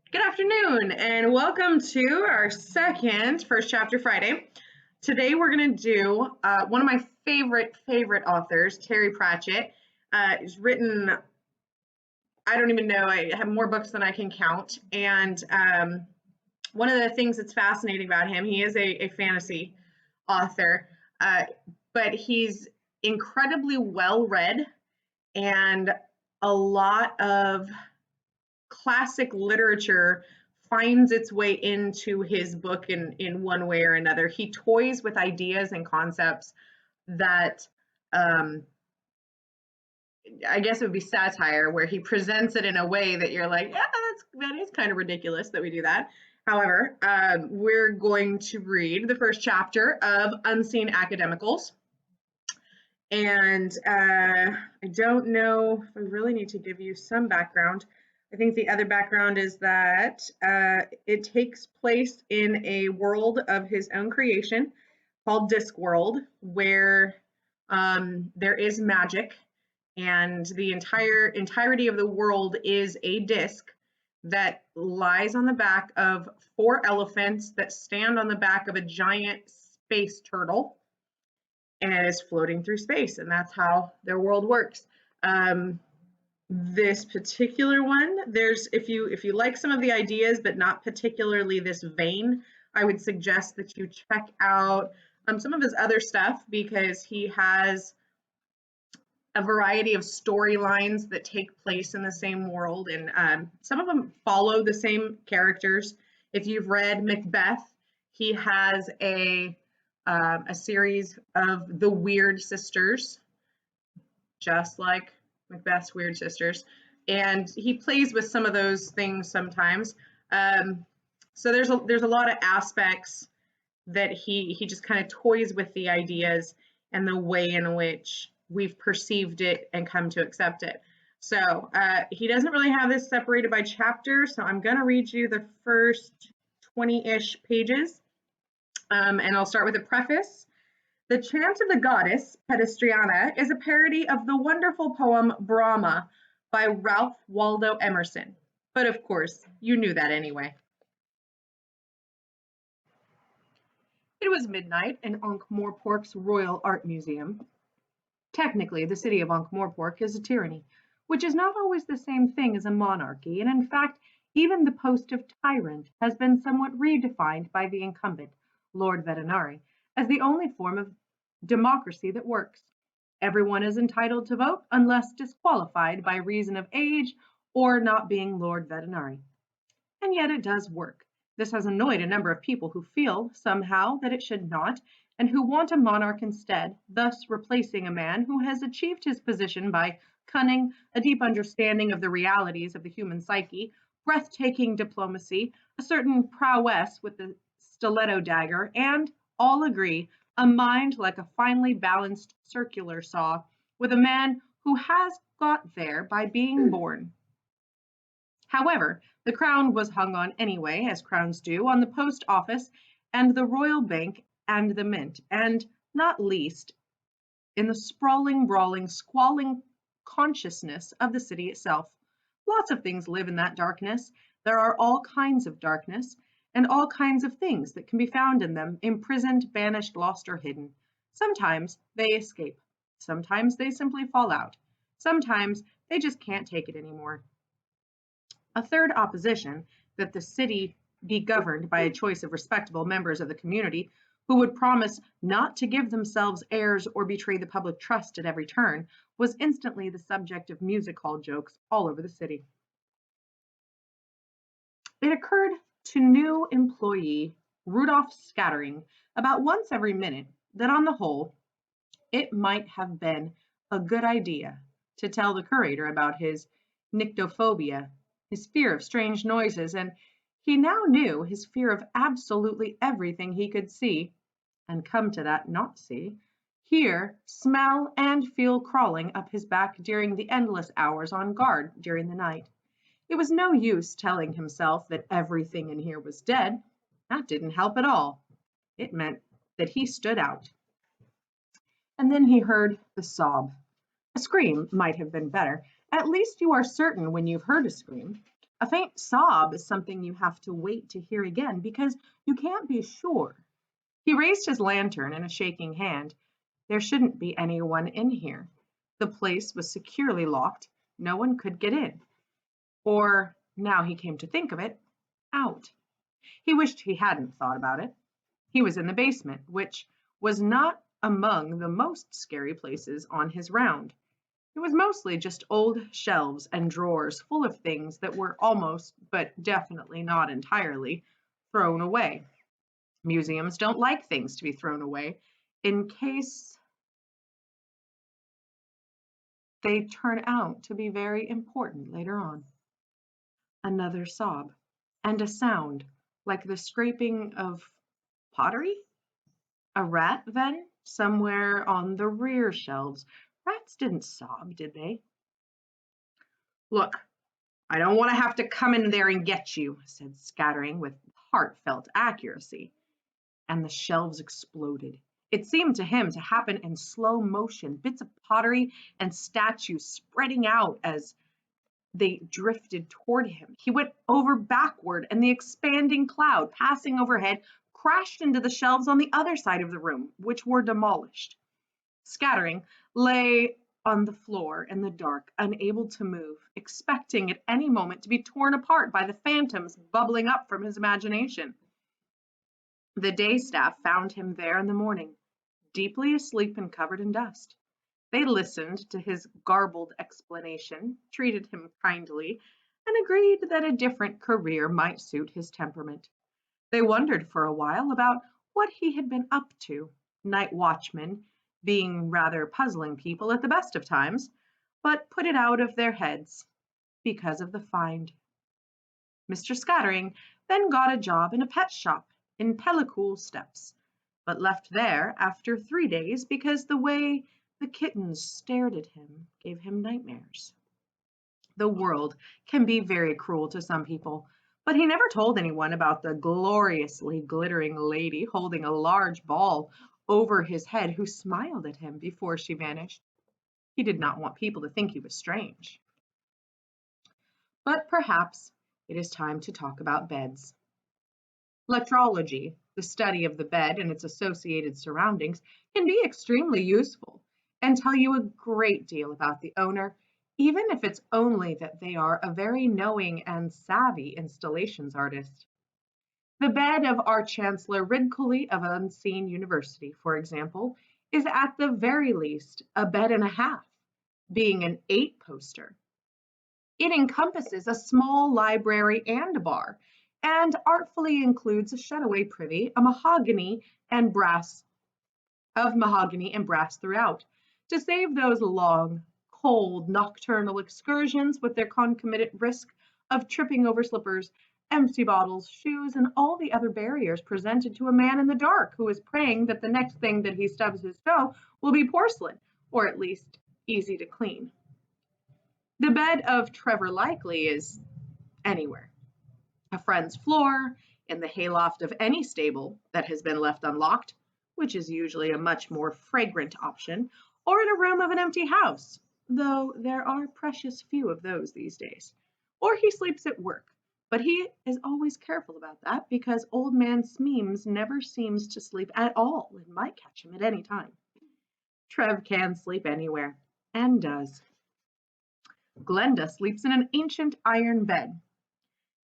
Good afternoon, and welcome to our second First Chapter Friday. Today we're going to do one of my favorite authors, Terry Pratchett. He's written, I don't even know, I have more books than I can count. And one of the things that's fascinating about him, he is a fantasy author, uh, but he's incredibly well read, and a lot of classic literature finds its way into his book in one way or another. He toys with ideas and concepts that um, I guess it would be satire, where he presents it in a way that you're like, yeah, that is kind of ridiculous that we do that. However, we're going to read the first chapter of Unseen Academicals. And I don't know if I really need to give you some background. I think the other background is that it takes place in a world of his own creation called Discworld, where there is magic, and the entirety of the world is a disc that lies on the back of four elephants that stand on the back of a giant space turtle and is floating through space, and that's how their world works. This particular one, there's if you like some of the ideas but not particularly this vein, I would suggest that you check out some of his other stuff, because he has a variety of storylines that take place in the same world, and some of them follow the same characters. If you've read Macbeth, he has a series of the Weird Sisters, just like Macbeth's Weird Sisters, and he plays with some of those things sometimes. So there's a lot of aspects that he just kind of toys with the ideas and the way in which we've perceived it and come to accept it. So he doesn't really have this separated by chapters, so I'm going to read you the first 20-ish pages, and I'll start with a preface. The Chant of the Goddess, Pedestriana, is a parody of the wonderful poem Brahma by Ralph Waldo Emerson. But of course, you knew that anyway. It was midnight in Ankh-Morpork's Royal Art Museum. Technically, the city of Ankh-Morpork is a tyranny, which is not always the same thing as a monarchy, and in fact, even the post of tyrant has been somewhat redefined by the incumbent, Lord Vetinari, as the only form of democracy that works. Everyone is entitled to vote unless disqualified by reason of age or not being Lord Vetinari. And yet it does work. This has annoyed a number of people who feel, somehow, that it should not, and who want a monarch instead, thus replacing a man who has achieved his position by cunning, a deep understanding of the realities of the human psyche, breathtaking diplomacy, a certain prowess with the stiletto dagger, and, all agree, a mind like a finely balanced circular saw, with a man who has got there by being born. However, the crown was hung on anyway, as crowns do, on the post office and the royal bank and the mint, and not least in the sprawling, brawling, squalling consciousness of the city itself. Lots of things live in that darkness. There are all kinds of darkness, and all kinds of things that can be found in them, imprisoned, banished, lost, or hidden. Sometimes they escape. Sometimes they simply fall out. Sometimes they just can't take it anymore. A third opposition, that the city be governed by a choice of respectable members of the community who would promise not to give themselves airs or betray the public trust at every turn, was instantly the subject of music hall jokes all over the city. It occurred to new employee Rudolph Scattering about once every minute that on the whole it might have been a good idea to tell the curator about his nyctophobia, his fear of strange noises, and he now knew his fear of absolutely everything he could see, and come to that not see, hear, smell, and feel crawling up his back during the endless hours on guard during the night. It was no use telling himself that everything in here was dead. That didn't help at all. It meant that he stood out. And then he heard the sob. A scream might have been better. At least you are certain when you've heard a scream. A faint sob is something you have to wait to hear again because you can't be sure. He raised his lantern in a shaking hand. There shouldn't be anyone in here. The place was securely locked. No one could get in. Or, now he came to think of it, out. He wished he hadn't thought about it. He was in the basement, which was not among the most scary places on his round. It was mostly just old shelves and drawers full of things that were almost, but definitely not entirely, thrown away. Museums don't like things to be thrown away in case they turn out to be very important later on. Another sob, and a sound like the scraping of pottery? A rat, then, somewhere on the rear shelves. Rats didn't sob, did they? Look, I don't want to have to come in there and get you, said Scattering with heartfelt accuracy. And the shelves exploded. It seemed to him to happen in slow motion, bits of pottery and statues spreading out as they drifted toward him. He went over backward, and the expanding cloud passing overhead crashed into the shelves on the other side of the room, which were demolished. Scattering lay on the floor in the dark, unable to move, expecting at any moment to be torn apart by the phantoms bubbling up from his imagination. The day staff found him there in the morning, deeply asleep and covered in dust. They listened to his garbled explanation, treated him kindly, and agreed that a different career might suit his temperament. They wondered for a while about what he had been up to, night watchmen being rather puzzling people at the best of times, but put it out of their heads because of the find. Mr. Scattering then got a job in a pet shop in Pellicool Steps, but left there after 3 days because the way the kittens stared at him gave him nightmares. The world can be very cruel to some people, but he never told anyone about the gloriously glittering lady holding a large ball over his head who smiled at him before she vanished. He did not want people to think he was strange. But perhaps it is time to talk about beds. Latrology, the study of the bed and its associated surroundings, can be extremely useful and tell you a great deal about the owner, even if it's only that they are a very knowing and savvy installations artist. The bed of our Chancellor Ridcully of Unseen University, for example, is at the very least a bed and a half, being an 8-poster. It encompasses a small library and a bar, and artfully includes a shutaway privy, a mahogany and brass throughout, to save those long, cold, nocturnal excursions with their concomitant risk of tripping over slippers, empty bottles, shoes, and all the other barriers presented to a man in the dark who is praying that the next thing that he stubs his toe will be porcelain, or at least easy to clean. The bed of Trevor Likely is anywhere. A friend's floor, in the hayloft of any stable that has been left unlocked, which is usually a much more fragrant option, or in a room of an empty house, though there are precious few of those these days. Or he sleeps at work, but he is always careful about that because old man Smeems never seems to sleep at all and might catch him at any time. Trev can sleep anywhere, and does. Glenda sleeps in an ancient iron bed.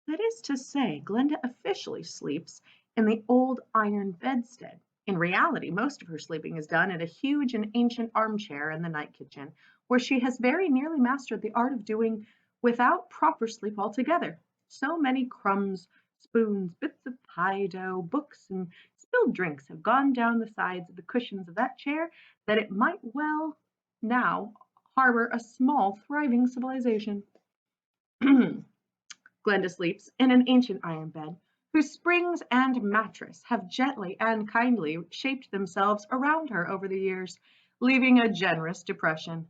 That is to say, Glenda officially sleeps in the old iron bedstead. In reality, most of her sleeping is done in a huge and ancient armchair in the night kitchen, where she has very nearly mastered the art of doing without proper sleep altogether. So many crumbs, spoons, bits of pie dough, books, and spilled drinks have gone down the sides of the cushions of that chair that it might well now harbor a small, thriving civilization. Glenda sleeps in an ancient iron bed, whose springs and mattress have gently and kindly shaped themselves around her over the years, leaving a generous depression.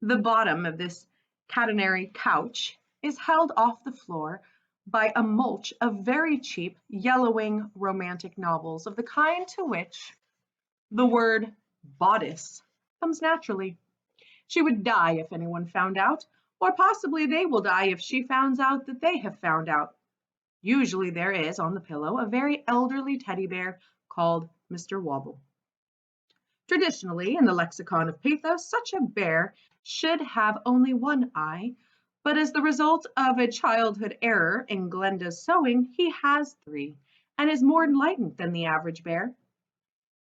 The bottom of this catenary couch is held off the floor by a mulch of very cheap, yellowing romantic novels of the kind to which the word bodice comes naturally. She would die if anyone found out, Or possibly they will die if she finds out that they have found out. Usually there is on the pillow a very elderly teddy bear called Mr. Wobble. Traditionally, in the lexicon of pathos, such a bear should have only one eye, but as the result of a childhood error in Glenda's sewing, he has three and is more enlightened than the average bear.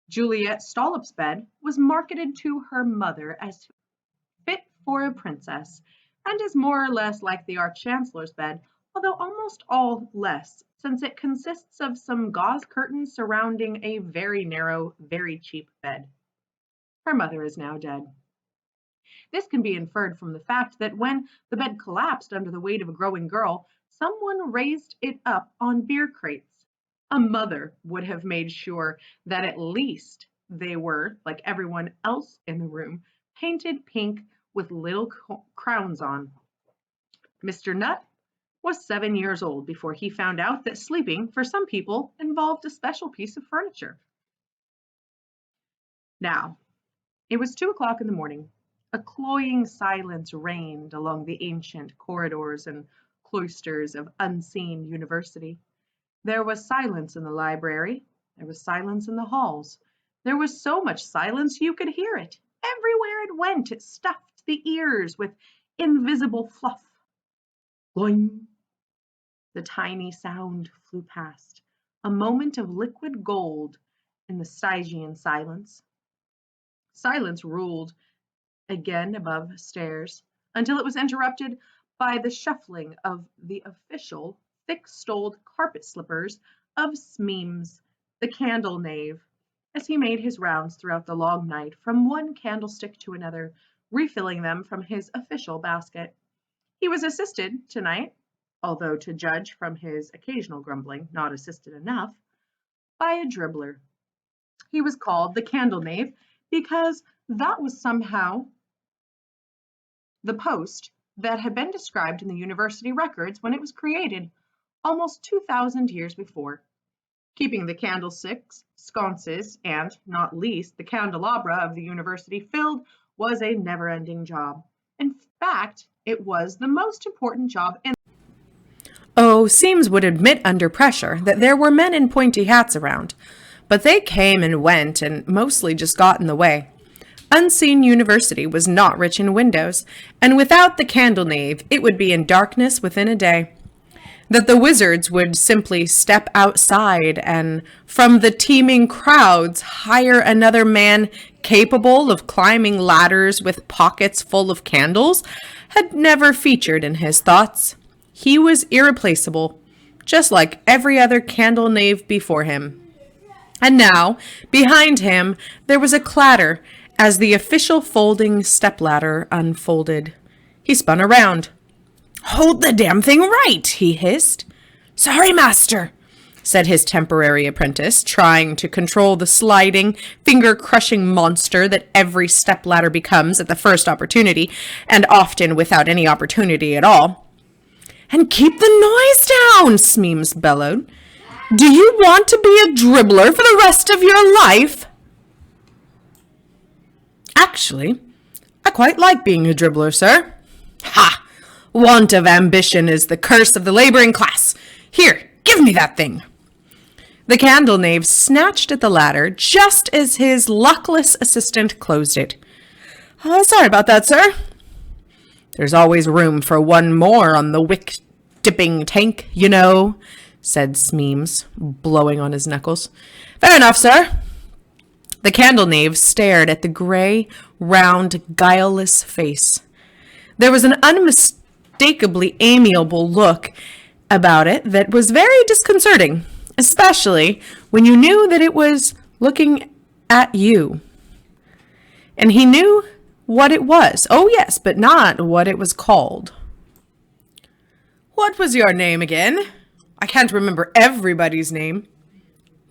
Juliet Stollop's bed was marketed to her mother as fit for a princess, and is more or less like the Arch-Chancellor's bed, although almost all less, since it consists of some gauze curtains surrounding a very narrow, very cheap bed. Her mother is now dead. This can be inferred from the fact that when the bed collapsed under the weight of a growing girl, someone raised it up on beer crates. A mother would have made sure that at least they were, like everyone else in the room, painted pink with little crowns on. Mr. Nutt was 7 years old before he found out that sleeping, for some people, involved a special piece of furniture. Now, it was 2 o'clock in the morning. A cloying silence reigned along the ancient corridors and cloisters of Unseen University. There was silence in the library. There was silence in the halls. There was so much silence you could hear it. Everywhere it went, it stuffed the ears with invisible fluff. Boing! The tiny sound flew past, a moment of liquid gold in the Stygian silence. Silence ruled again above stairs until it was interrupted by the shuffling of the official thick-stoled carpet slippers of Smeems, the candle knave, as he made his rounds throughout the long night from one candlestick to another, refilling them from his official basket. He was assisted tonight, although to judge from his occasional grumbling, not assisted enough, by a dribbler. He was called the candle knave because that was somehow the post that had been described in the university records when it was created almost 2,000 years before. Keeping the candlesticks, sconces, and, not least, the candelabra of the university filled was a never-ending job. In fact, it was the most important job in. Oh, Seams would admit under pressure that there were men in pointy hats around, but they came and went and mostly just got in the way. Unseen University was not rich in windows, and without the candle knave, it would be in darkness within a day. That the wizards would simply step outside and, from the teeming crowds, hire another man capable of climbing ladders with pockets full of candles had never featured in his thoughts. He was irreplaceable, just like every other candle knave before him. And now, behind him, there was a clatter as the official folding stepladder unfolded. He spun around. "Hold the damn thing right," he hissed. "Sorry, master," said his temporary apprentice, trying to control the sliding, finger-crushing monster that every stepladder becomes at the first opportunity, and often without any opportunity at all. "And keep the noise down," Smeems bellowed. "Do you want to be a dribbler for the rest of your life?" "Actually, I quite like being a dribbler, sir." "Ha! Want of ambition is the curse of the laboring class. Here, give me that thing." The candle knave snatched at the ladder just as his luckless assistant closed it. Sorry about that, sir." "There's always room for one more on the wick-dipping tank, you know," said Smeems, blowing on his knuckles. "Fair enough, sir." The candle knave stared at the gray, round, guileless face. There was an unmistakably amiable look about it that was very disconcerting, especially when you knew that it was looking at you. And he knew what it was. Oh, yes, but not what it was called. "What was your name again? I can't remember everybody's name."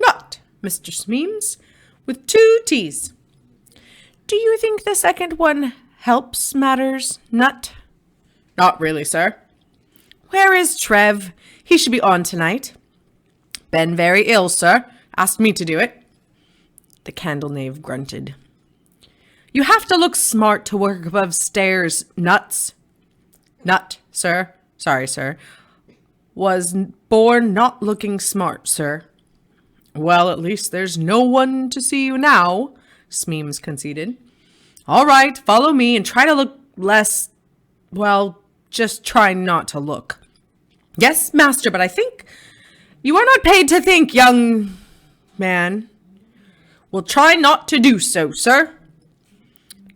"Not Mr. Smeems, with 2 T's. "Do you think the second one helps matters, Nut?" "Not really, sir." "Where is Trev? He should be on tonight." "Been very ill, sir. Asked me to do it." The candle knave grunted. "You have to look smart to work above stairs, Nuts." Nut, sir. Sorry, sir. Was born not looking smart, sir. Well, at least there's no one to see you now, Smeems conceded. All right, follow me and try to look less, well, just try not to look. Yes, master, but I think you are not paid to think, young man. Will try not to do so, sir.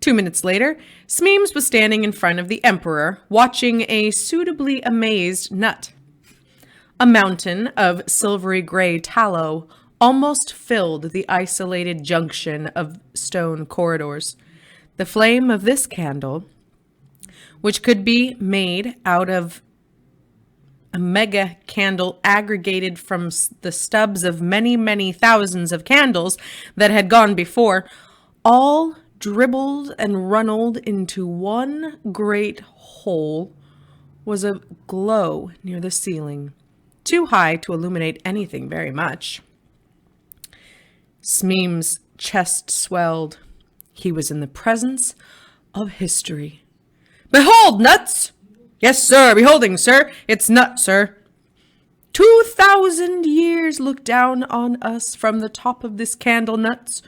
2 minutes later, Smeems was standing in front of the Emperor, watching a suitably amazed Nut. A mountain of silvery gray tallow almost filled the isolated junction of stone corridors. The flame of this candle, which could be made out of a mega candle aggregated from the stubs of many, many thousands of candles that had gone before, all dribbled and runneled into one great hole, was a glow near the ceiling, too high to illuminate anything very much. Smeem's chest swelled. He was in the presence of history. Behold, Nuts! Yes, sir, beholding, sir. It's Nut, sir. 2,000 years look down on us from the top of this candle, Nuts.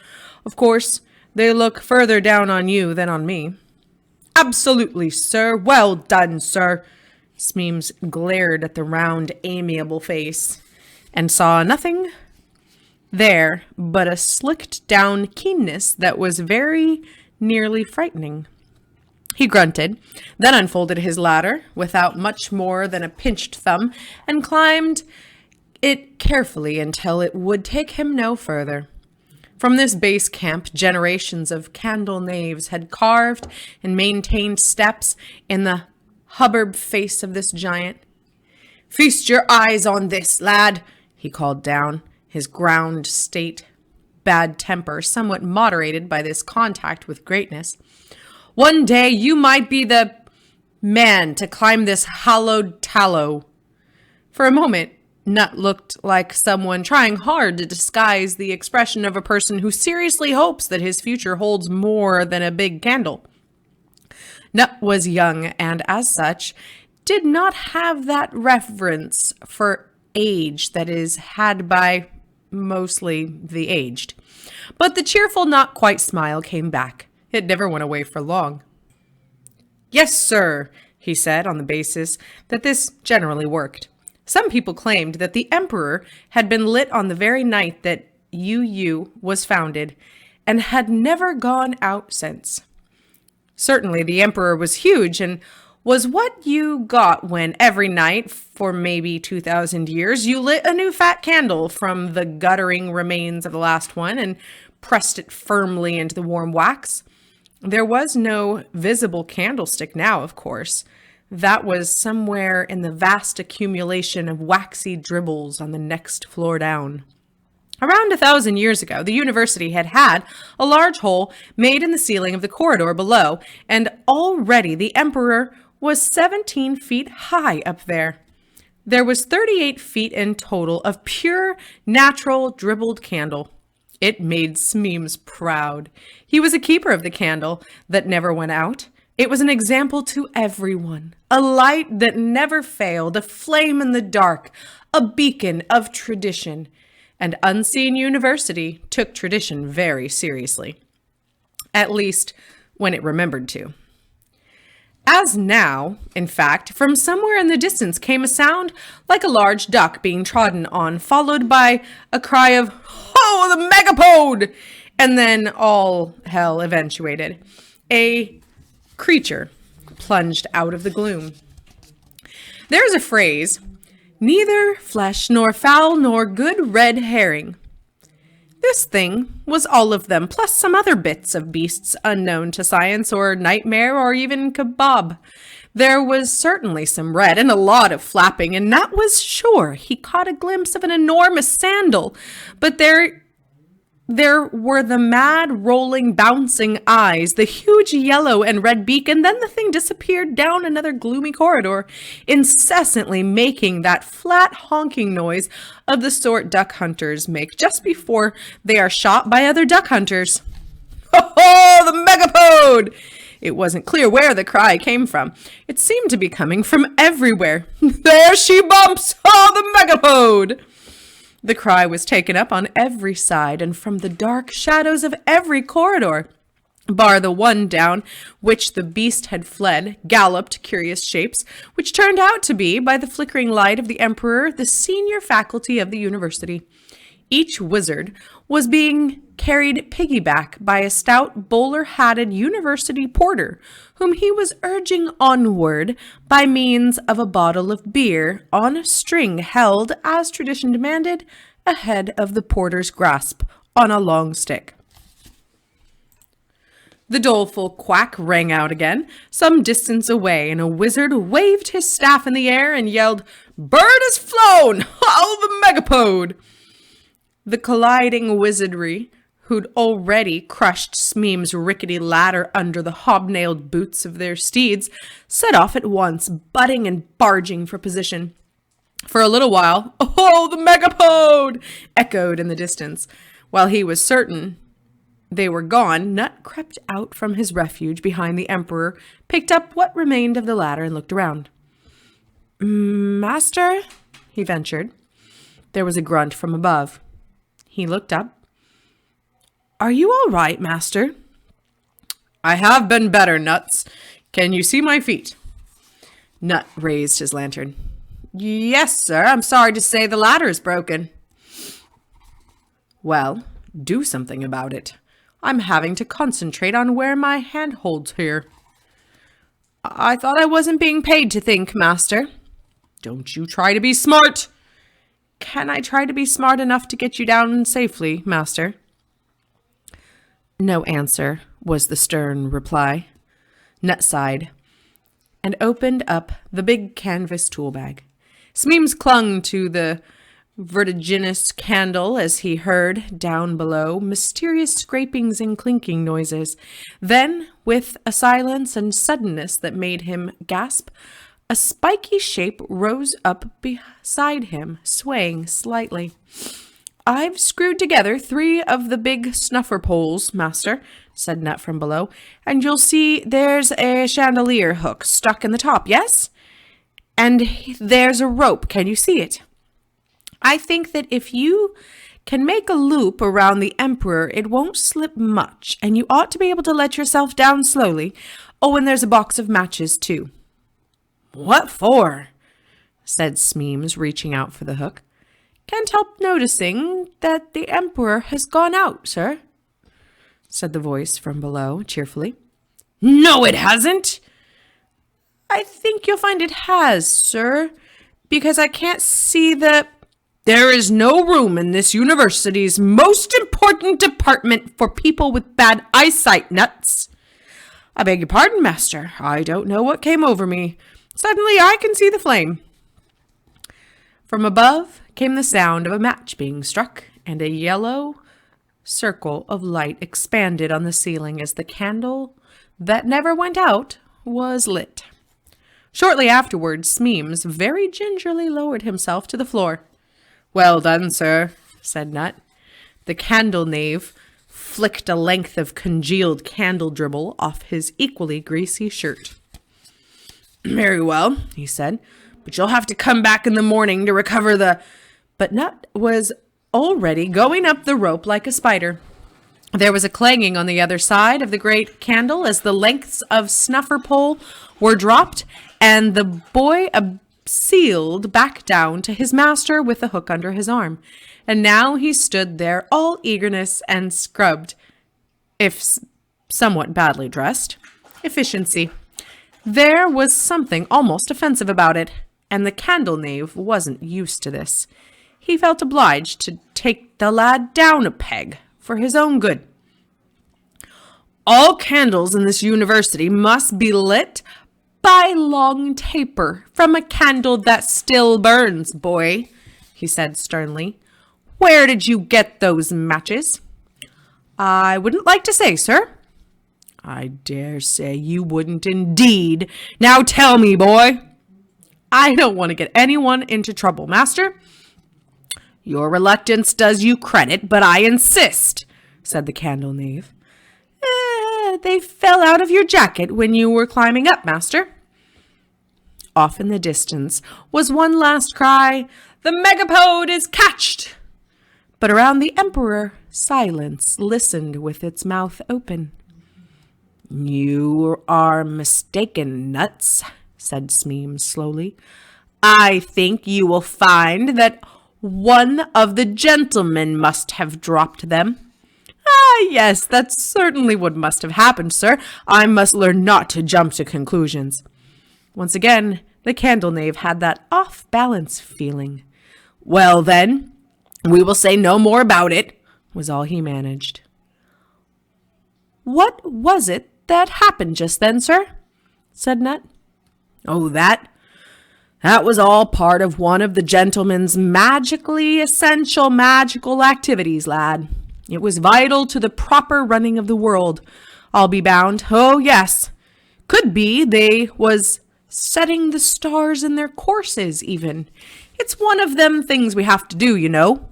Of course, they look further down on you than on me. Absolutely, sir. Well done, sir. Smeems glared at the round, amiable face and saw nothing there but a slicked down keenness that was very nearly frightening. He grunted, then unfolded his ladder without much more than a pinched thumb and climbed it carefully until it would take him no further. From this base camp, generations of candle knaves had carved and maintained steps in the hubbub face of this giant. Feast your eyes on this, lad, he called down, his ground state bad temper somewhat moderated by this contact with greatness. One day you might be the man to climb this hallowed tallow. For a moment, Nut looked like someone trying hard to disguise the expression of a person who seriously hopes that his future holds more than a big candle. Nut was young and, as such, did not have that reverence for age that is had by mostly the aged. But the cheerful, not quite smile came back. It never went away for long. Yes, sir, he said on the basis that this generally worked. Some people claimed that the Emperor had been lit on the very night that UU was founded and had never gone out since. Certainly the Emperor was huge and was what you got when every night for maybe 2,000 years you lit a new fat candle from the guttering remains of the last one and pressed it firmly into the warm wax. There was no visible candlestick now, of course. That was somewhere in the vast accumulation of waxy dribbles on the next floor down. Around 1,000 years ago, the university had had a large hole made in the ceiling of the corridor below, and already the Emperor was 17 feet high up there. There was 38 feet in total of pure, natural, dribbled candle. It made Smeems proud. He was a keeper of the candle that never went out. It was an example to everyone, a light that never failed, a flame in the dark, a beacon of tradition. And Unseen University took tradition very seriously, at least when it remembered to. As now, in fact, from somewhere in the distance came a sound like a large duck being trodden on, followed by a cry of, "Oh, the megapode!" And then all hell eventuated. A creature plunged out of the gloom. There's a phrase, neither flesh nor fowl nor good red herring. This thing was all of them, plus some other bits of beasts unknown to science or nightmare or even kebab. There was certainly some red and a lot of flapping, and Nat was sure he caught a glimpse of an enormous sandal, but there were the mad, rolling, bouncing eyes, the huge yellow and red beak, and then the thing disappeared down another gloomy corridor, incessantly making that flat honking noise of the sort duck hunters make just before they are shot by other duck hunters. "Ho ho, the megapode!" It wasn't clear where the cry came from. It seemed to be coming from everywhere. There she bumps! Oh, the megapode! The cry was taken up on every side and from the dark shadows of every corridor, bar the one down which the beast had fled, galloped curious shapes, which turned out to be, by the flickering light of the emperor, the senior faculty of the university. Each wizard was being carried piggyback by a stout bowler-hatted university porter, whom he was urging onward by means of a bottle of beer on a string held, as tradition demanded, ahead of the porter's grasp on a long stick. The doleful quack rang out again, some distance away, and a wizard waved his staff in the air and yelled, "Bird has flown! Oh, the megapode!" The colliding wizardry, who'd already crushed Smeem's rickety ladder under the hobnailed boots of their steeds, set off at once, butting and barging for position. For a little while, "Oh, the megapode!" echoed in the distance. While he was certain they were gone, Nut crept out from his refuge behind the emperor, picked up what remained of the ladder, and looked around. "Master?" he ventured. There was a grunt from above. He looked up. "Are you all right, master?" "I have been better, Nuts. Can you see my feet?" Nut raised his lantern. "Yes, sir. I'm sorry to say the ladder is broken." "Well, do something about it. I'm having to concentrate on where my hand holds here." "I thought I wasn't being paid to think, master." "Don't you try to be smart." "Can I try to be smart enough to get you down safely, master?" No answer was the stern reply. Nut sighed and opened up the big canvas tool bag. Smeems clung to the vertiginous candle as he heard, down below, mysterious scrapings and clinking noises. Then, with a silence and suddenness that made him gasp, a spiky shape rose up beside him, swaying slightly. "I've screwed together 3 of the big snuffer poles, master," said Nut from below, "and you'll see there's a chandelier hook stuck in the top, yes? And there's a rope. Can you see it? I think that if you can make a loop around the emperor, it won't slip much, and you ought to be able to let yourself down slowly. Oh, and there's a box of matches, too." "What for?" said Smeems, reaching out for the hook. "Can't help noticing that the emperor has gone out, sir," said the voice from below, cheerfully. "No, it hasn't." "I think you'll find it has, sir, because I can't see the—" "There is no room in this university's most important department for people with bad eyesight, Nuts." "I beg your pardon, master. I don't know what came over me. Suddenly I can see the flame." From above came the sound of a match being struck, and a yellow circle of light expanded on the ceiling as the candle that never went out was lit. Shortly afterwards, Smeems very gingerly lowered himself to the floor. "Well done, sir," said Nut. The candle knave flicked a length of congealed candle dribble off his equally greasy shirt. "Very well," he said, "but you'll have to come back in the morning to recover the—" But Nut was already going up the rope like a spider. There was a clanging on the other side of the great candle as the lengths of snuffer pole were dropped, and the boy sealed back down to his master with the hook under his arm. And now he stood there all eagerness and scrubbed, if somewhat badly dressed, efficiency. There was something almost offensive about it, and the candle knave wasn't used to this. He felt obliged to take the lad down a peg for his own good. "All candles in this university must be lit by long taper from a candle that still burns, boy," he said sternly. "Where did you get those matches?" "I wouldn't like to say, sir." "I dare say you wouldn't indeed. Now tell me, boy." "I don't want to get anyone into trouble, master." "Your reluctance does you credit, but I insist," said the candle knave. They fell out of your jacket when you were climbing up, master. Off in the distance was one last cry, "The megapode is catched!" But around the Emperor, silence listened with its mouth open. "You are mistaken, Nuts," said Smeems slowly. "I think you will find that one of the gentlemen must have dropped them." "Ah, yes, that's certainly what must have happened, sir. I must learn not to jump to conclusions." Once again, the candle knave had that off-balance feeling. "Well, then, we will say no more about it," was all he managed. "What was it that happened just then, sir?" said Nut. "Oh, that was all part of one of the gentleman's magically essential magical activities, lad. It was vital to the proper running of the world, I'll be bound. Oh, yes. Could be they was setting the stars in their courses, even. It's one of them things we have to do, you know,"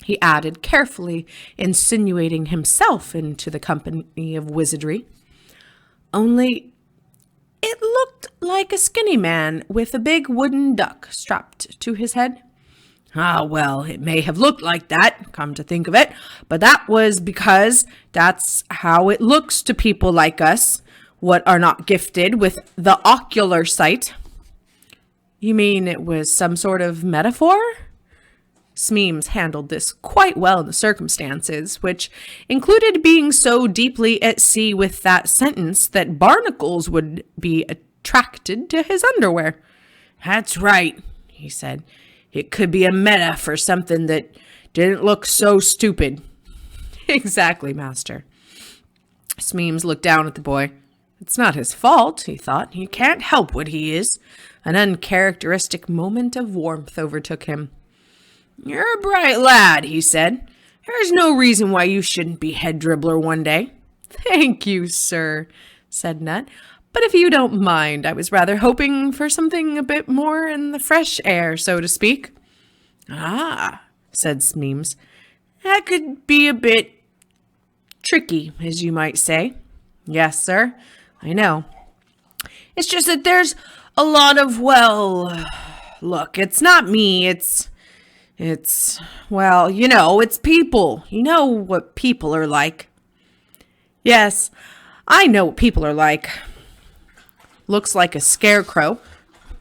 he added, carefully insinuating himself into the company of wizardry. "Only it looked like a skinny man with a big wooden duck strapped to his head." "Ah, well, it may have looked like that, come to think of it, but that was because that's how it looks to people like us, what are not gifted with the ocular sight." "You mean it was some sort of metaphor?" Smeems handled this quite well in the circumstances, which included being so deeply at sea with that sentence that barnacles would be attracted to his underwear. "That's right," he said. "It could be a meta for something that didn't look so stupid." "Exactly, master." Smeems looked down at the boy. It's not his fault, he thought. He can't help what he is. An uncharacteristic moment of warmth overtook him. "You're a bright lad," he said. "There's no reason why you shouldn't be head dribbler one day." "Thank you, sir," said Nut. "But if you don't mind, I was rather hoping for something a bit more in the fresh air, so to speak." "Ah," said Smeems. "That could be a bit tricky, as you might say." "Yes, sir, I know. It's just that there's a lot of, well, look, it's not me, it's, well, you know, it's people. You know what people are like." "Yes, I know what people are like. Looks like a scarecrow.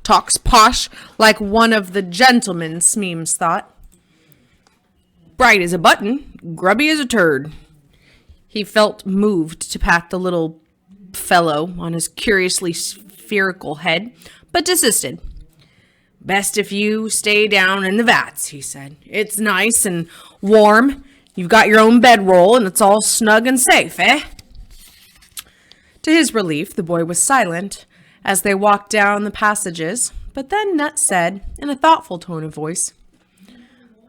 Talks posh like one of the gentlemen," Smeems thought. "Bright as a button, grubby as a turd." He felt moved to pat the little fellow on his curiously spherical head, but desisted. "Best if you stay down in the vats," he said. "It's nice and warm. You've got your own bedroll, and it's all snug and safe, eh?" To his relief, the boy was silent as they walked down the passages, but then Nut said, in a thoughtful tone of voice,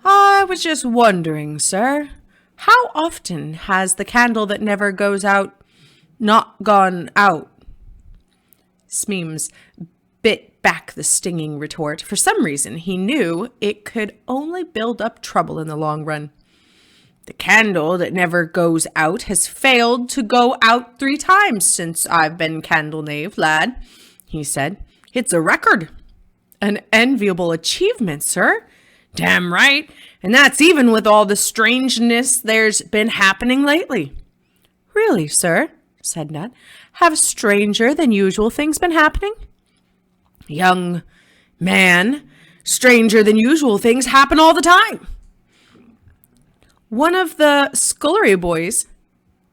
"I was just wondering, sir, how often has the candle that never goes out not gone out?" Smeems bit back the stinging retort. For some reason, he knew it could only build up trouble in the long run. "The candle that never goes out has failed to go out 3 times since I've been candle knave, lad," he said. "It's a record." "An enviable achievement, sir." "Damn right, and that's even with all the strangeness there's been happening lately." "Really, sir?" said Nut. "Have stranger than usual things been happening?" "Young man, stranger than usual things happen all the time." "One of the scullery boys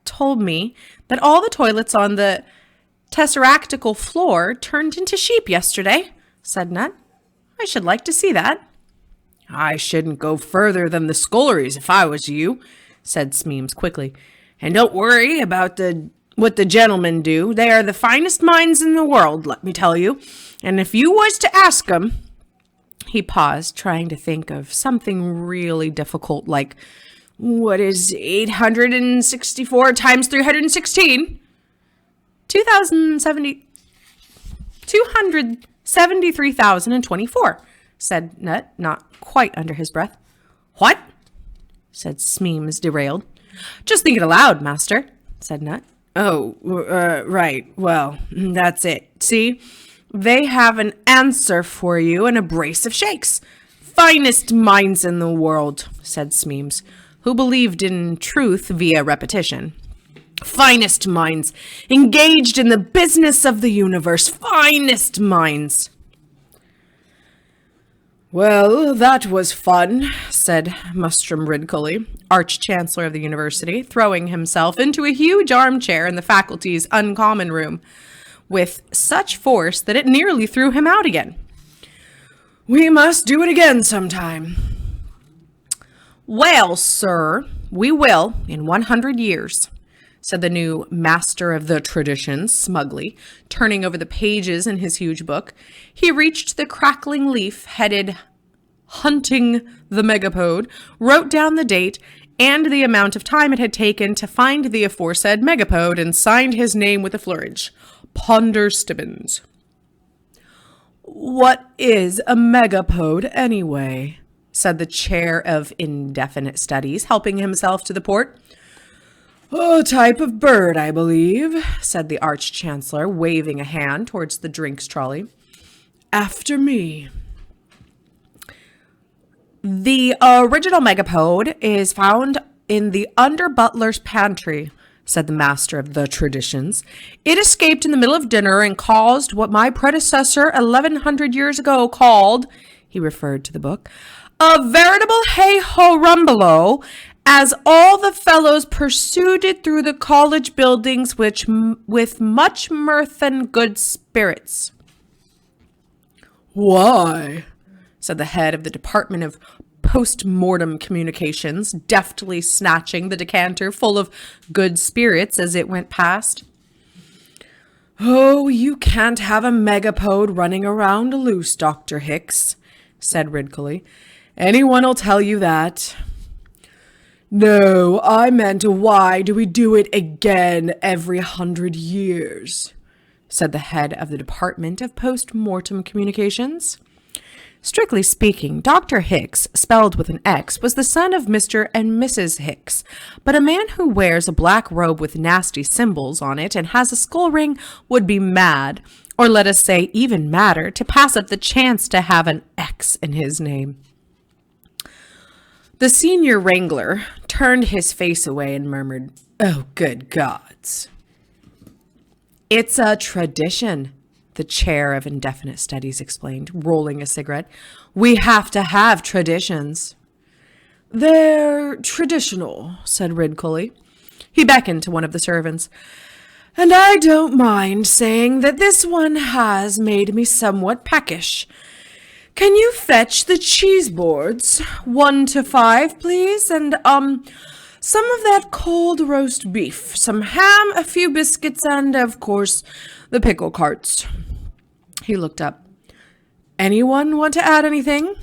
told me that all the toilets on the tesseractical floor turned into sheep yesterday," said Nut. "I should like to see that." "I shouldn't go further than the sculleries if I was you," said Smeems quickly. "And don't worry about what the gentlemen do. They are the finest minds in the world, let me tell you. And if you was to ask 'em—" He paused, trying to think of something really difficult, like, "What is 864 times 316? 273,024, said Nut, not quite under his breath. "What?" said Smeems, derailed. "Just think it aloud, master," said Nut. Oh, right. Well, that's it. See? They have an answer for you and a brace of shakes. Finest minds in the world, said Smeems, who believed in truth via repetition. Finest minds, engaged in the business of the universe. Finest minds. Well, that was fun, said Mustrum Ridcully, Arch-Chancellor of the University, throwing himself into a huge armchair in the faculty's uncommon room, with such force that it nearly threw him out again. We must do it again sometime. Well, sir, we will in 100 years, said the new master of the traditions smugly, turning over the pages in his huge book. He reached the crackling leaf headed Hunting the Megapode, wrote down the date and the amount of time it had taken to find the aforesaid Megapode, and signed his name with a flourish. Ponder Stibbins. What is a Megapode, anyway? Said the chair of indefinite studies, helping himself to the port. A type of bird, I believe, said the Arch-Chancellor, waving a hand towards the drinks trolley. After me. The original Megapode is found in the under-butler's pantry, said the master of the traditions. It escaped in the middle of dinner and caused what my predecessor 1100 years ago called, he referred to the book, a veritable hey-ho-rumbelow, as all the fellows pursued it through the college buildings with much mirth and good spirits. Why? Said the head of the Department of Post-Mortem Communications, deftly snatching the decanter full of good spirits as it went past. Oh, you can't have a Megapode running around loose, Dr. Hicks, said Ridcully. Anyone'll tell you that. No, I meant why do we do it again every 100 years, said the head of the Department of Post-Mortem Communications. Strictly speaking, Dr. Hicks, spelled with an X, was the son of Mr. and Mrs. Hicks, but a man who wears a black robe with nasty symbols on it and has a skull ring would be mad, or let us say even madder, to pass up the chance to have an X in his name. The senior wrangler turned his face away and murmured, "Oh, good gods." It's a tradition, the chair of indefinite studies explained, rolling a cigarette. We have to have traditions. They're traditional, said Ridcully. He beckoned to one of the servants. And I don't mind saying that this one has made me somewhat peckish. Can you fetch the cheese boards? 1 to 5, please, and, some of that cold roast beef, some ham, a few biscuits, and, of course, the pickle carts. He looked up. Anyone want to add anything?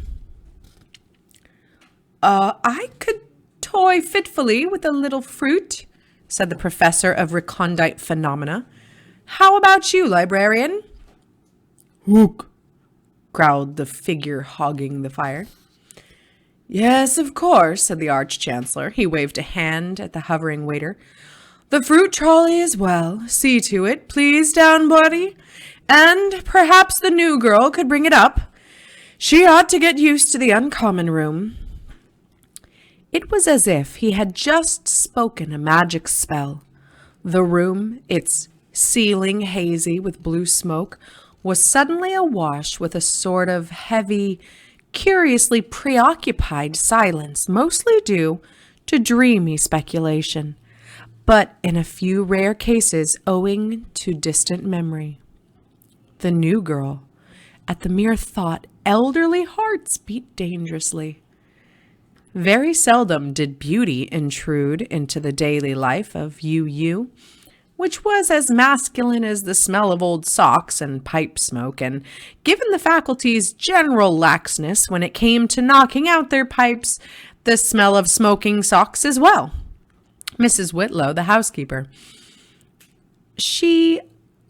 I could toy fitfully with a little fruit, said the professor of recondite phenomena. How about you, librarian? Hook, growled the figure hogging the fire. Yes, of course, said the Arch-Chancellor. He waved a hand at the hovering waiter. The fruit trolley as well. See to it, please, down buddy. And perhaps the new girl could bring it up. She ought to get used to the uncommon room. It was as if he had just spoken a magic spell. The room, its ceiling hazy with blue smoke, was suddenly awash with a sort of heavy, curiously preoccupied silence, mostly due to dreamy speculation, but in a few rare cases owing to distant memory. The new girl, at the mere thought, elderly hearts beat dangerously. Very seldom did beauty intrude into the daily life of UU, which was as masculine as the smell of old socks and pipe smoke, and given the faculty's general laxness when it came to knocking out their pipes, the smell of smoking socks as well. Mrs. Whitlow, the housekeeper, she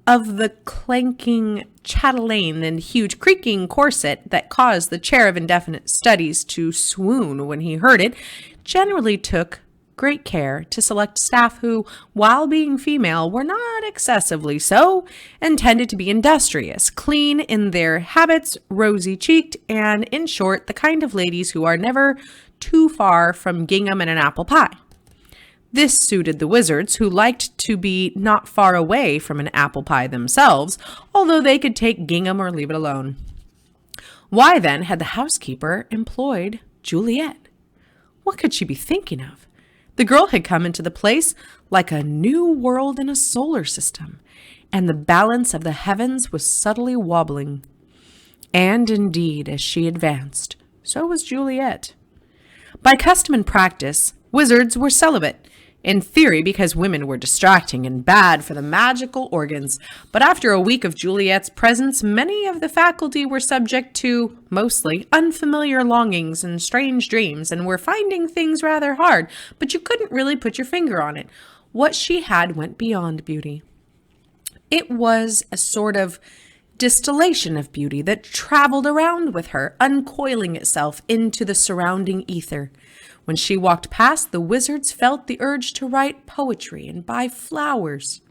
of the clanking chatelaine and huge creaking corset that caused the chair of indefinite studies to swoon when he heard it, generally took great care to select staff who, while being female, were not excessively so, and tended to be industrious, clean in their habits, rosy-cheeked, and, in short, the kind of ladies who are never too far from gingham and an apple pie. This suited the wizards, who liked to be not far away from an apple pie themselves, although they could take gingham or leave it alone. Why, then, had the housekeeper employed Juliet? What could she be thinking of? The girl had come into the place like a new world in a solar system, and the balance of the heavens was subtly wobbling. And indeed, as she advanced, so was Juliet. By custom and practice, wizards were celibate, in theory because women were distracting and bad for the magical organs, but after a week of Juliet's presence, many of the faculty were subject to, mostly, unfamiliar longings and strange dreams, and were finding things rather hard, but you couldn't really put your finger on it. What she had went beyond beauty. It was a sort of distillation of beauty that traveled around with her, uncoiling itself into the surrounding ether. When she walked past, the wizards felt the urge to write poetry and buy flowers.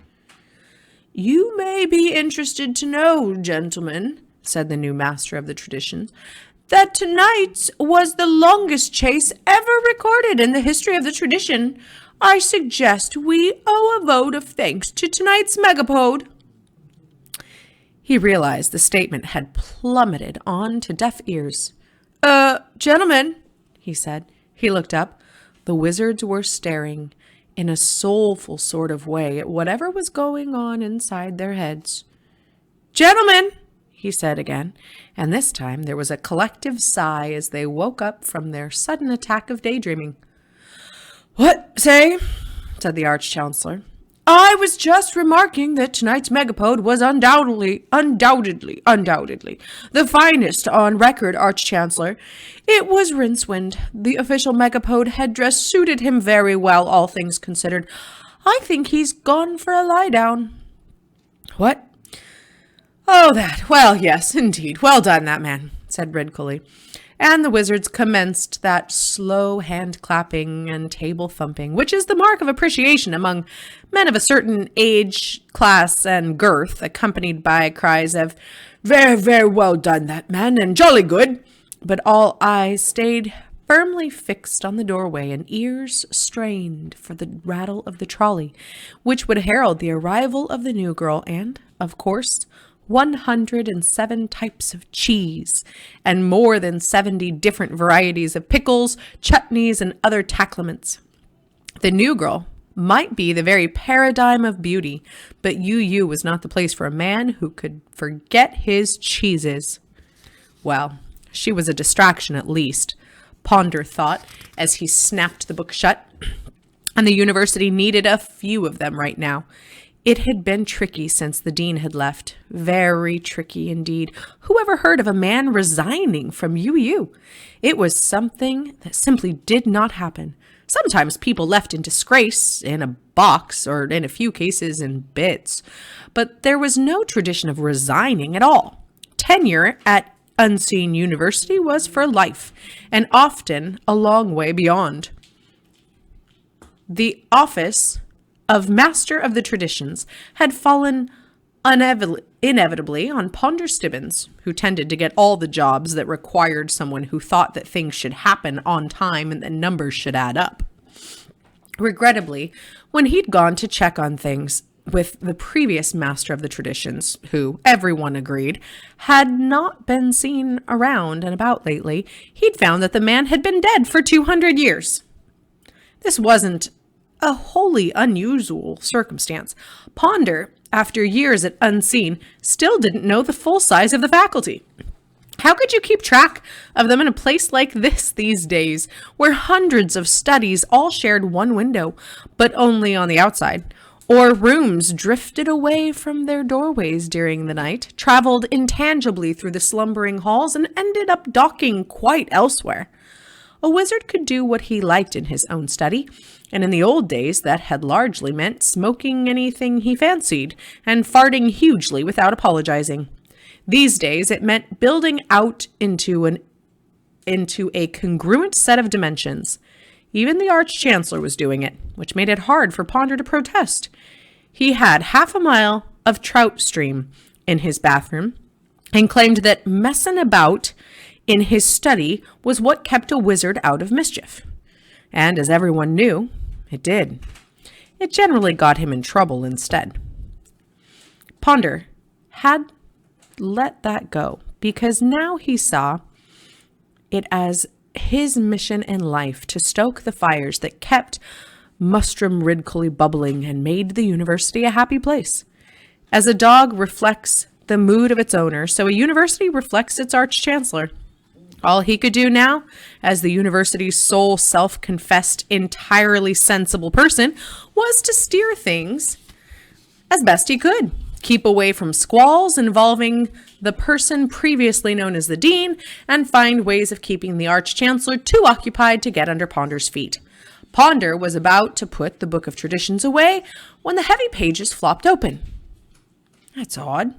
"You may be interested to know, gentlemen," said the new master of the traditions, "that tonight's was the longest chase ever recorded in the history of the tradition. I suggest we owe a vote of thanks to tonight's megapode." He realized the statement had plummeted on to deaf ears. Gentlemen," he said. He looked up. The wizards were staring in a soulful sort of way at whatever was going on inside their heads. "Gentlemen," he said again, and this time there was a collective sigh as they woke up from their sudden attack of daydreaming. "What say?" said the Arch-Chancellor. "I was just remarking that tonight's megapode was undoubtedly the finest on record, Arch-Chancellor. It was Rincewind. The official megapode headdress suited him very well, all things considered. I think he's gone for a lie-down." "What? Oh, that. Well, yes, indeed. Well done, that man," said Redcully. And the wizards commenced that slow hand-clapping and table-thumping, which is the mark of appreciation among men of a certain age, class, and girth, accompanied by cries of, "Very, very well done, that man, and jolly good." But all eyes stayed firmly fixed on the doorway and ears strained for the rattle of the trolley, which would herald the arrival of the new girl and, of course, 107 types of cheese, and more than 70 different varieties of pickles, chutneys, and other tacklements. The new girl might be the very paradigm of beauty, but UU was not the place for a man who could forget his cheeses. Well, she was a distraction at least, Ponder thought as he snapped the book shut, and the university needed a few of them right now. It had been tricky since the dean had left. Very tricky indeed. Who ever heard of a man resigning from UU? It was something that simply did not happen. Sometimes people left in disgrace, in a box, or in a few cases in bits. But there was no tradition of resigning at all. Tenure at Unseen University was for life, and often a long way beyond. The office of Master of the Traditions had fallen inevitably on Ponder Stibbins, who tended to get all the jobs that required someone who thought that things should happen on time and the numbers should add up. Regrettably, when he'd gone to check on things with the previous Master of the Traditions, who, everyone agreed, had not been seen around and about lately, he'd found that the man had been dead for 200 years. This wasn't a wholly unusual circumstance. Ponder, after years at Unseen, still didn't know the full size of the faculty. How could you keep track of them in a place like this these days, where hundreds of studies all shared one window, but only on the outside, or rooms drifted away from their doorways during the night, traveled intangibly through the slumbering halls, and ended up docking quite elsewhere? A wizard could do what he liked in his own study, and in the old days that had largely meant smoking anything he fancied and farting hugely without apologizing. These days it meant building out into a congruent set of dimensions. Even the Arch-Chancellor was doing it, which made it hard for Ponder to protest. He had half a mile of trout stream in his bathroom and claimed that messing about in his study was what kept a wizard out of mischief. And as everyone knew, it did. It generally got him in trouble instead. Ponder had let that go because now he saw it as his mission in life to stoke the fires that kept Mustrum Ridcully bubbling and made the university a happy place. As a dog reflects the mood of its owner, so a university reflects its Arch-Chancellor. All he could do now, as the university's sole self-confessed, entirely sensible person, was to steer things as best he could. Keep away from squalls involving the person previously known as the dean, and find ways of keeping the Arch-Chancellor too occupied to get under Ponder's feet. Ponder was about to put the Book of Traditions away when the heavy pages flopped open. That's odd.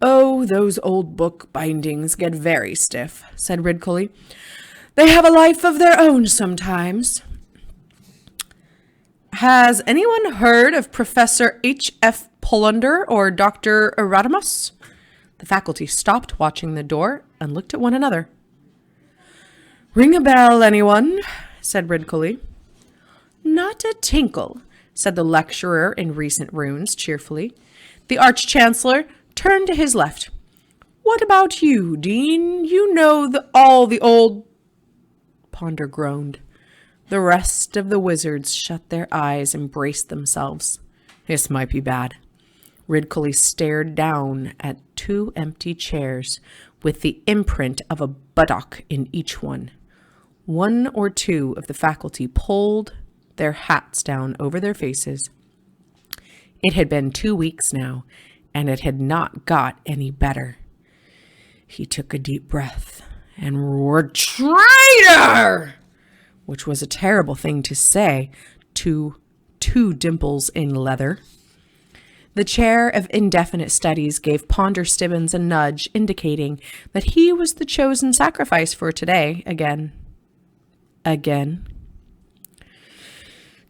Oh, those old book bindings get very stiff, said Ridcully. They have a life of their own sometimes. Has anyone heard of Professor H.F. Polander or Dr. Erasmus? The faculty stopped watching the door and looked at one another. Ring a bell, anyone? Said Ridcully. Not a tinkle, said the lecturer in recent runes cheerfully. The Arch-Chancellor turned to his left. What about you, Dean? You know all the old... Ponder groaned. The rest of the wizards shut their eyes and braced themselves. This might be bad. Ridcully stared down at two empty chairs with the imprint of a buttock in each one. One or two of the faculty pulled their hats down over their faces. It had been 2 weeks now, and it had not got any better. He took a deep breath and roared, "Traitor!" which was a terrible thing to say to two dimples in leather. The chair of indefinite studies gave Ponder Stibbins a nudge, indicating that he was the chosen sacrifice for today again.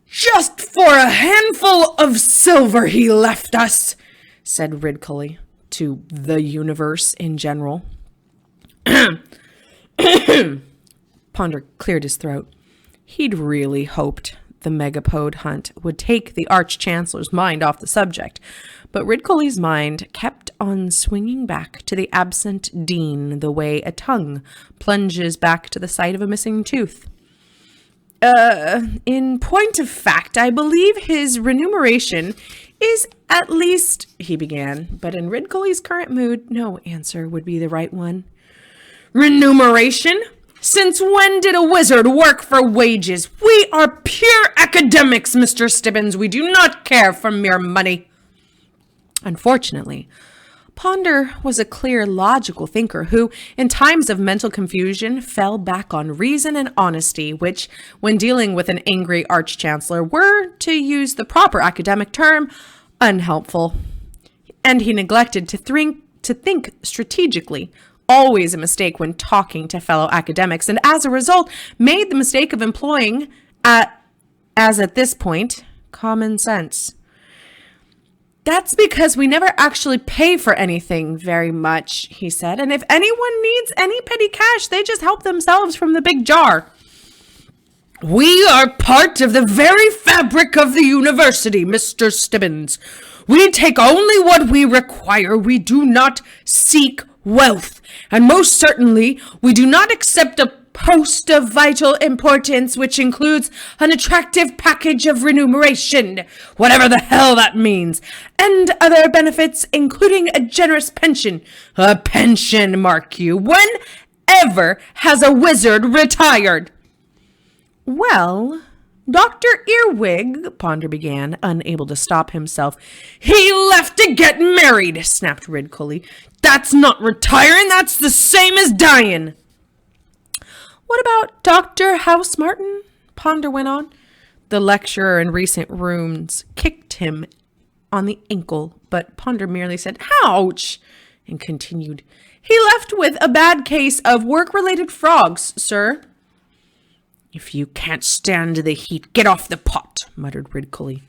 Just for a handful of silver he left us, said Ridcully to the universe in general. Ponder cleared his throat. He'd really hoped the megapode hunt would take the Arch-Chancellor's mind off the subject, but Ridcully's mind kept on swinging back to the absent dean the way a tongue plunges back to the site of a missing tooth. In point of fact, I believe his remuneration is at least, he began, but in Ridcully's current mood, no answer would be the right one. Remuneration? Since when did a wizard work for wages? We are pure academics, Mr. Stibbins. We do not care for mere money. Unfortunately, Ponder was a clear, logical thinker who, in times of mental confusion, fell back on reason and honesty, which, when dealing with an angry Arch-Chancellor, were, to use the proper academic term, unhelpful. And he neglected to think strategically, always a mistake when talking to fellow academics, and as a result, made the mistake of employing, as at this point, common sense. That's because we never actually pay for anything very much, he said. And if anyone needs any petty cash, they just help themselves from the big jar. We are part of the very fabric of the university, Mr. Stibbins. We take only what we require. We do not seek wealth. And most certainly, we do not accept a post of vital importance, which includes an attractive package of remuneration, whatever the hell that means, and other benefits, including a generous pension. A pension, mark you. When ever has a wizard retired? Well, Dr. Earwig, Ponder began, unable to stop himself. He left to get married, snapped Ridcully. That's not retiring, that's the same as dying. What about Dr. Housemartin? Ponder went on. The lecturer in recent rooms kicked him on the ankle, but Ponder merely said, ouch, and continued. He left with a bad case of work-related frogs, sir. "If you can't stand the heat, get off the pot," muttered Ridcully.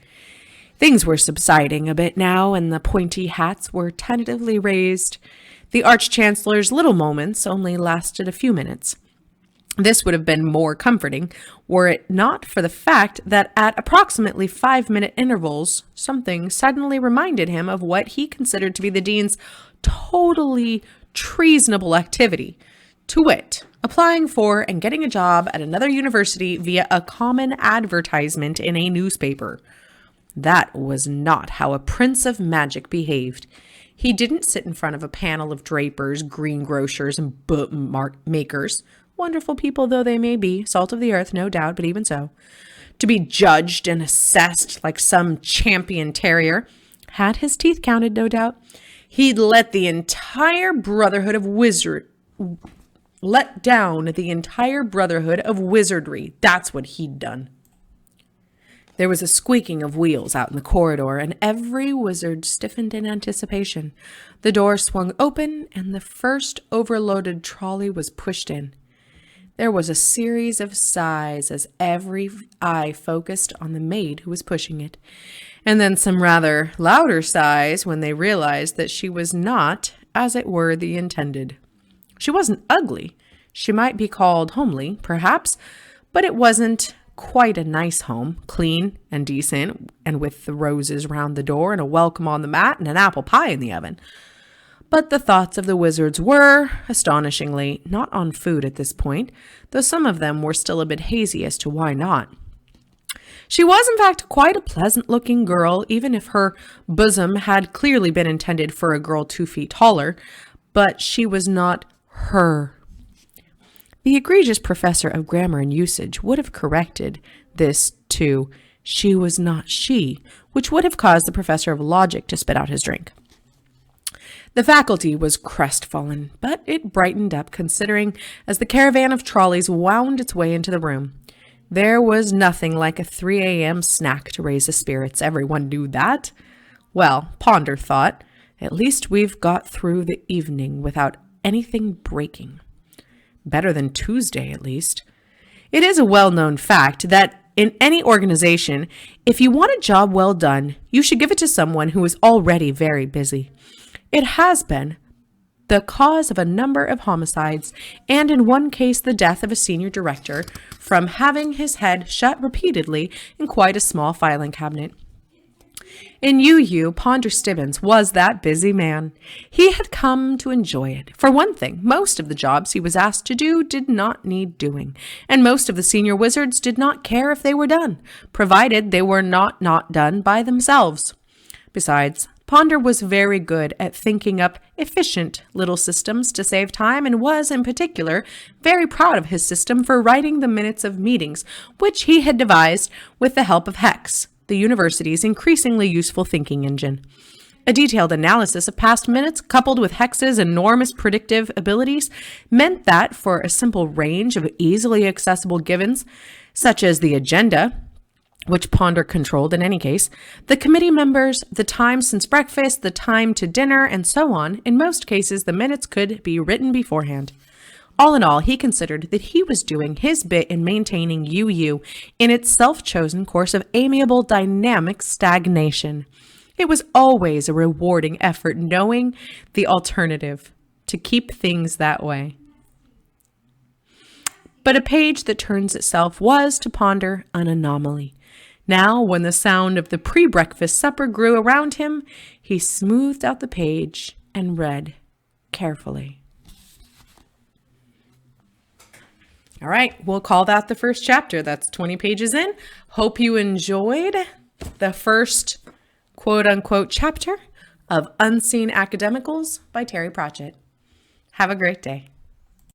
Things were subsiding a bit now, and the pointy hats were tentatively raised. The Arch-Chancellor's little moments only lasted a few minutes. This would have been more comforting were it not for the fact that at approximately 5-minute intervals, something suddenly reminded him of what he considered to be the dean's totally treasonable activity, to wit, applying for and getting a job at another university via a common advertisement in a newspaper. That was not how a prince of magic behaved. He didn't sit in front of a panel of drapers, greengrocers, and bookmakers, wonderful people though they may be, salt of the earth, no doubt, but even so, to be judged and assessed like some champion terrier. Had his teeth counted, no doubt. He'd let down the entire brotherhood of wizardry. That's what he'd done. There was a squeaking of wheels out in the corridor, and every wizard stiffened in anticipation. The door swung open, and the first overloaded trolley was pushed in. There was a series of sighs as every eye focused on the maid who was pushing it, and then some rather louder sighs when they realized that she was not, as it were, the intended. She wasn't ugly. She might be called homely, perhaps, but it wasn't quite a nice home, clean and decent, and with the roses round the door and a welcome on the mat and an apple pie in the oven. But the thoughts of the wizards were, astonishingly, not on food at this point, though some of them were still a bit hazy as to why not. She was, in fact, quite a pleasant-looking girl, even if her bosom had clearly been intended for a girl 2 feet taller, but she was not her. The egregious professor of grammar and usage would have corrected this to "she was not she," which would have caused the professor of logic to spit out his drink. The faculty was crestfallen, but it brightened up considering as the caravan of trolleys wound its way into the room. There was nothing like a 3 a.m. snack to raise the spirits. Everyone knew that. Well, Ponder thought, at least we've got through the evening without anything breaking. Better than Tuesday, at least. It is a well-known fact that in any organization, if you want a job well done, you should give it to someone who is already very busy. It has been the cause of a number of homicides, and in one case the death of a senior director from having his head shut repeatedly in quite a small filing cabinet. In UU, Ponder Stibbins was that busy man. He had come to enjoy it. For one thing, most of the jobs he was asked to do did not need doing, and most of the senior wizards did not care if they were done, provided they were not done by themselves. Besides, Ponder was very good at thinking up efficient little systems to save time, and was, in particular, very proud of his system for writing the minutes of meetings, which he had devised with the help of Hex, the university's increasingly useful thinking engine. A detailed analysis of past minutes, coupled with Hex's enormous predictive abilities, meant that for a simple range of easily accessible givens, such as the agenda, which Ponder controlled in any case, the committee members, the time since breakfast, the time to dinner, and so on, in most cases the minutes could be written beforehand. All in all, he considered that he was doing his bit in maintaining UU in its self-chosen course of amiable dynamic stagnation. It was always a rewarding effort knowing the alternative, to keep things that way. But a page that turns itself was, to Ponder, an anomaly. Now, when the sound of the pre-breakfast supper grew around him, he smoothed out the page and read carefully. All right, we'll call that the first chapter. That's 20 pages in. Hope you enjoyed the first quote-unquote chapter of Unseen Academicals by Terry Pratchett. Have a great day.